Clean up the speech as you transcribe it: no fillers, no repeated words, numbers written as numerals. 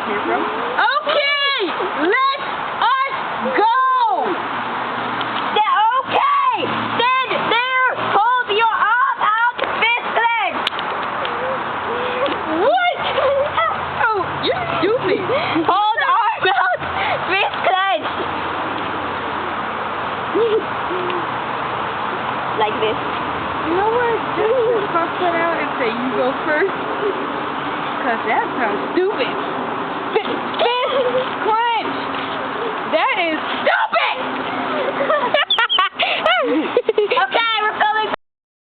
I came from. Okay, let us go. Okay, stand there. Hold your arm out, fist leg. What? Oh, you're stupid. Hold arm out, fist leg. Like this. You know what? Just cross that out and say you go first. Because that sounds stupid. Fist clench.